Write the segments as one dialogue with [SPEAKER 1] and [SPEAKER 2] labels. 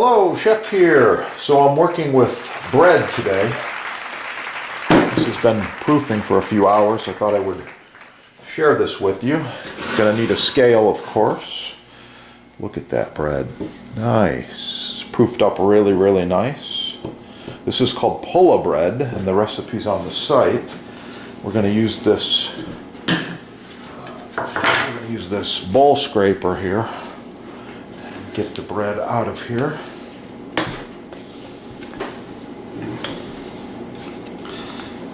[SPEAKER 1] Hello, Chef here. So I'm working with bread today. This has been proofing for a few hours. I thought I would share this with you. Gonna need a scale, of course. Look at that bread. Nice. It's proofed up really, really nice. This is called Pulla bread, and the recipe's on the site. We're gonna use this bowl scraper here. Get the bread out of here.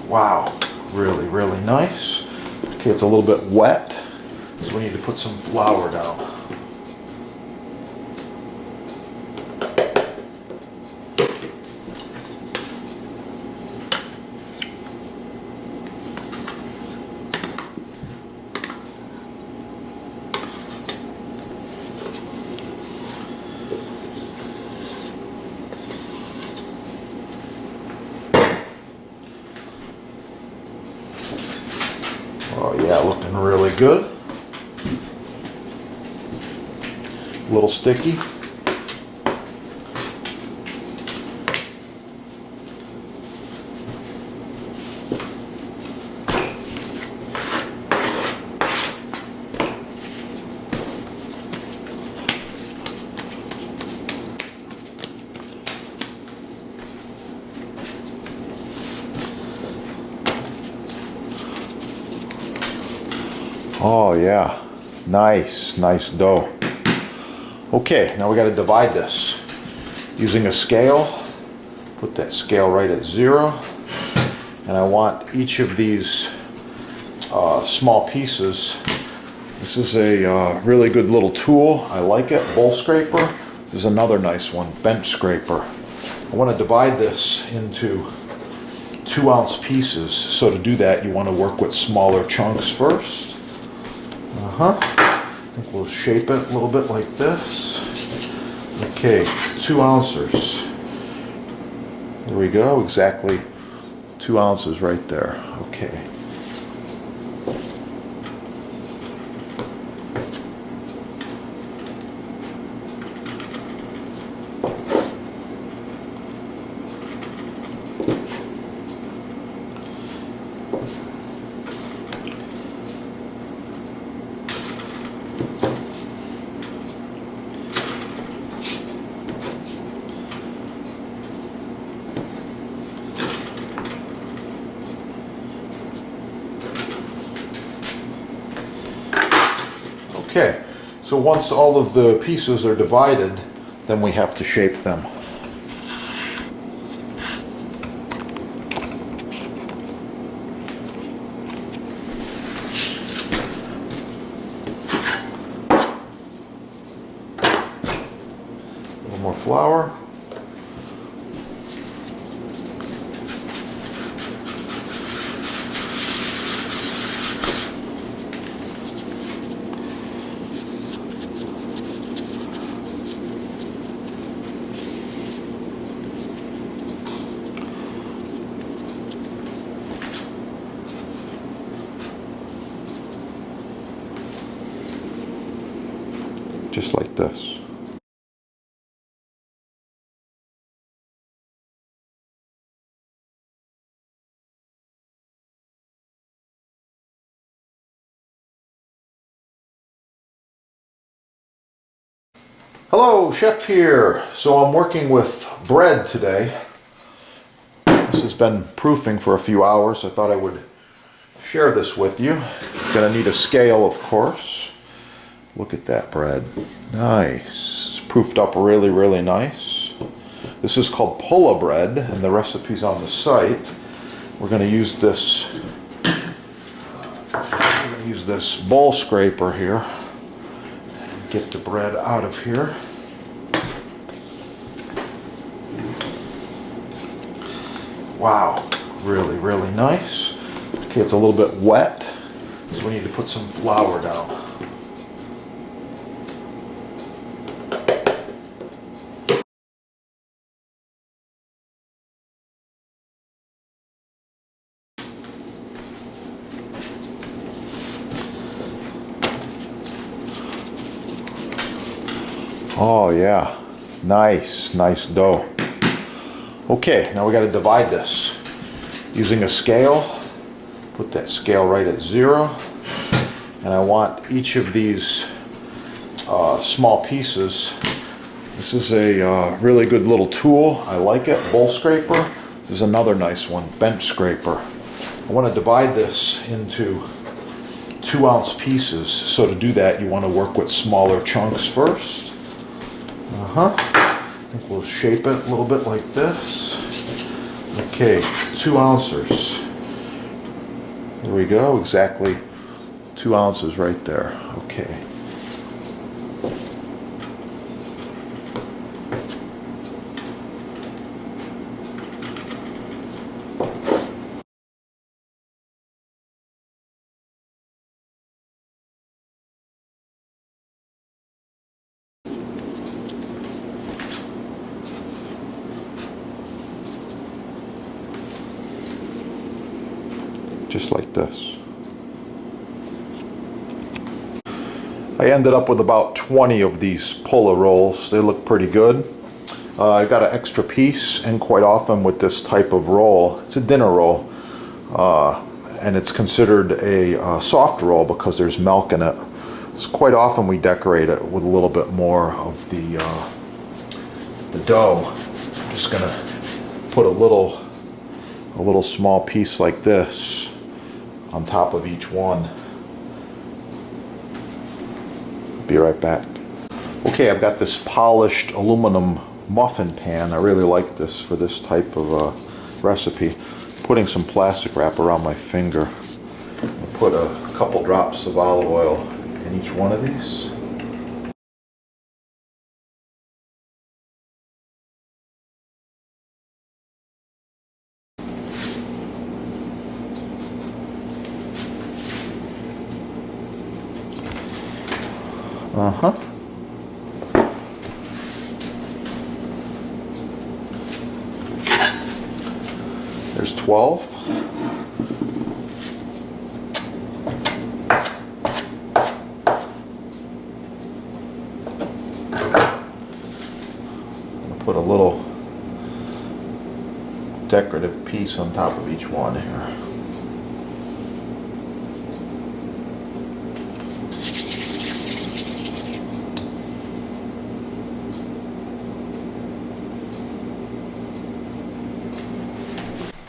[SPEAKER 1] Wow, really, really nice. Okay, it's a little bit wet, so we need to put some flour down. Oh yeah, looking really good. A little sticky. Oh yeah, nice dough. Okay, now we got to divide this using a scale. Put that scale right at 0, and I want each of these small pieces. This is a really good little tool. I like it. Bowl scraper. This is another nice one. Bench scraper. I want to divide this into 2-ounce pieces. So to do that, you want to work with smaller chunks first. I think we'll shape it a little bit like this. Okay, 2 ounces. There we go, exactly 2 ounces right there. Okay. Okay, so once all of the pieces are divided, then we have to shape them. A little more flour. Just like this. Hello, Chef here. So I'm working with bread today. This has been proofing for a few hours. I thought I would share this with you. Gonna need a scale, of course. Look at that bread. Nice. It's proofed up really, really nice. This is called Pulla bread, and the recipe's on the site. We're going to use this bowl scraper here. Get the bread out of here. Wow, really, really nice. Okay, it's a little bit wet, so we need to put some flour down. Oh yeah, Nice dough. Okay, now we got to divide this using a scale. Put that scale right at 0. And I want each of these small pieces. This is a really good little tool. I like it. Bowl scraper. This is another nice one. Bench scraper. I want to divide this into 2-ounce pieces. So to do that, you want to work with smaller chunks first. I think we'll shape it a little bit like this. Okay, 2 ounces. There we go, exactly 2 ounces right there. Okay. Just like this. I ended up with about 20 of these puller rolls. They look pretty good. I got an extra piece, and quite often with this type of roll, it's a dinner roll, and it's considered a soft roll because there's milk in it. So quite often we decorate it with a little bit more of the dough. I'm just gonna put a little small piece like this on top of each one. Be right back. Okay, I've got this polished aluminum muffin pan. I really like this for this type of recipe. Putting some plastic wrap around my finger. I'll put a couple drops of olive oil in each one of these. There's 12. I'll put a little decorative piece on top of each one here.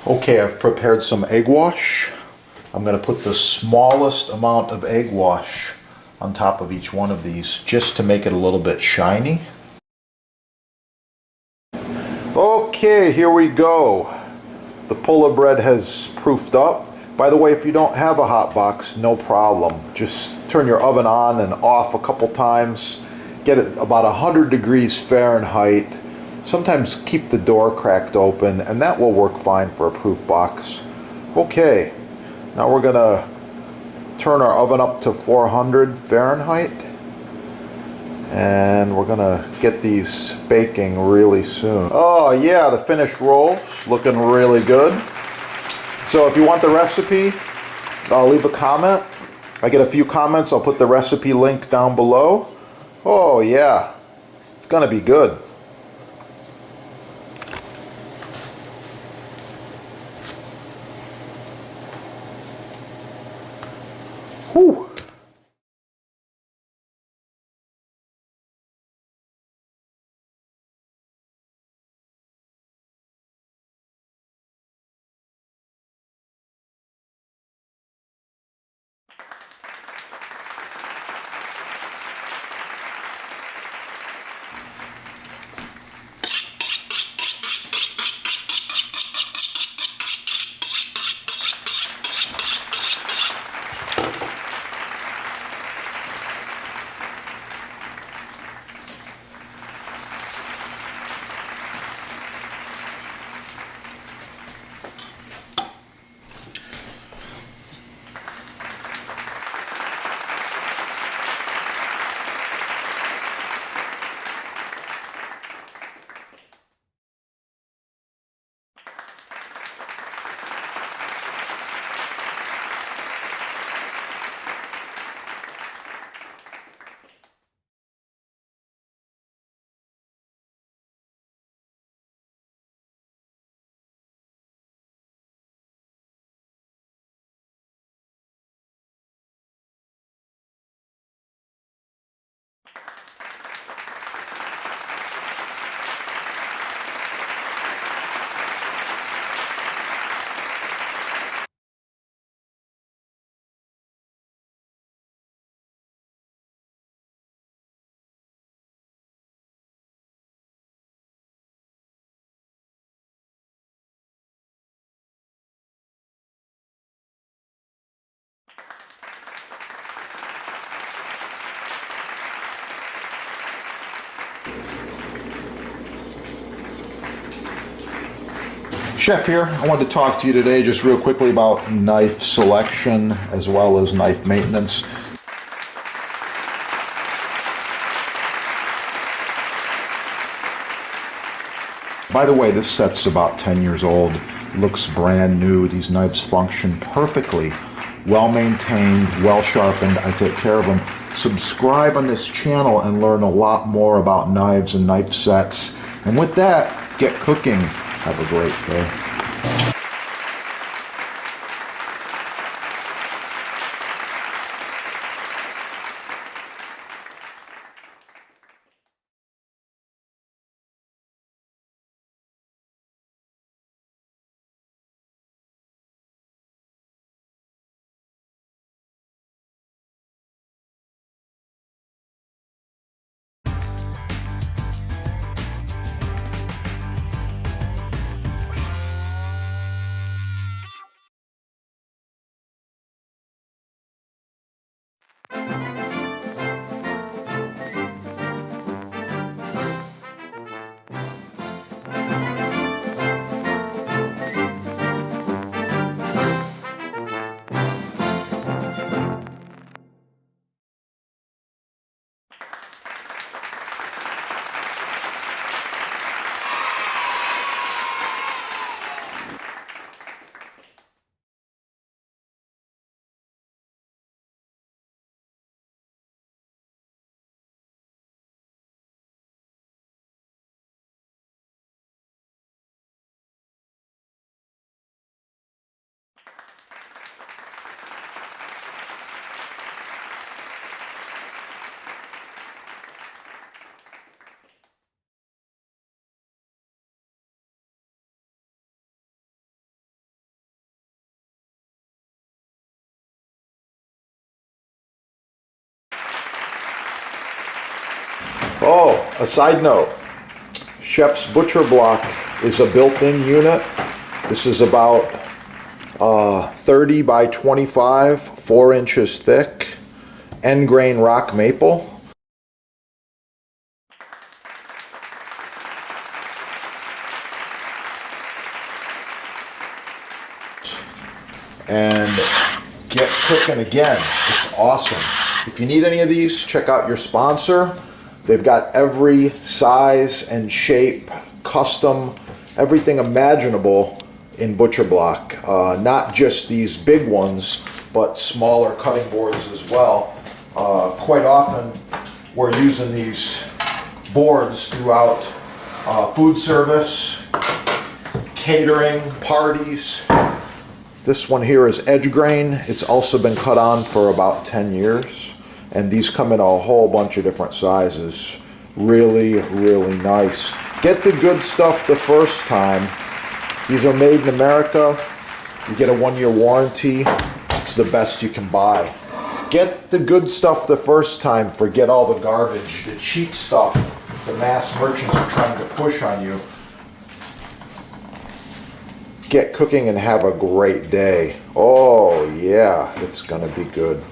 [SPEAKER 1] Okay, I've prepared some egg wash. I'm going to put the smallest amount of egg wash on top of each one of these just to make it a little bit shiny. Okay, here we go. The puller bread has proofed up. By the way, if you don't have a hot box, no problem. Just turn your oven on and off a couple times. Get it about 100 degrees Fahrenheit. Sometimes keep the door cracked open, and that will work fine for a proof box. Okay, now we're gonna turn our oven up to 400 Fahrenheit, and we're gonna get these baking really soon. Oh yeah, the finished rolls looking really good. So if you want the recipe, leave a comment. I get a few comments, I'll put the recipe link down below. Oh yeah, it's gonna be good. Whew. Chef here. I wanted to talk to you today just real quickly about knife selection as well as knife maintenance. By the way, this set's about 10 years old. Looks brand new. These knives function perfectly. Well maintained, well sharpened. I take care of them. Subscribe on this channel and learn a lot more about knives and knife sets. And with that, get cooking. Have a great day. Oh, a side note, Chef's Butcher Block is a built-in unit. This is about 30 by 25, 4 inches thick, end grain rock maple. And get cooking again. It's awesome. If you need any of these, check out your sponsor. They've got every size and shape, custom, everything imaginable in Butcher Block. Not just these big ones, but smaller cutting boards as well. Quite often, we're using these boards throughout food service, catering, parties. This one here is edge grain. It's also been cut on for about 10 years. And these come in a whole bunch of different sizes. Really, really nice. Get the good stuff the first time. These are made in America. You get a 1-year warranty. It's the best you can buy. Get the good stuff the first time. Forget all the garbage, the cheap stuff the mass merchants are trying to push on you. Get cooking and have a great day. Oh yeah, it's gonna be good.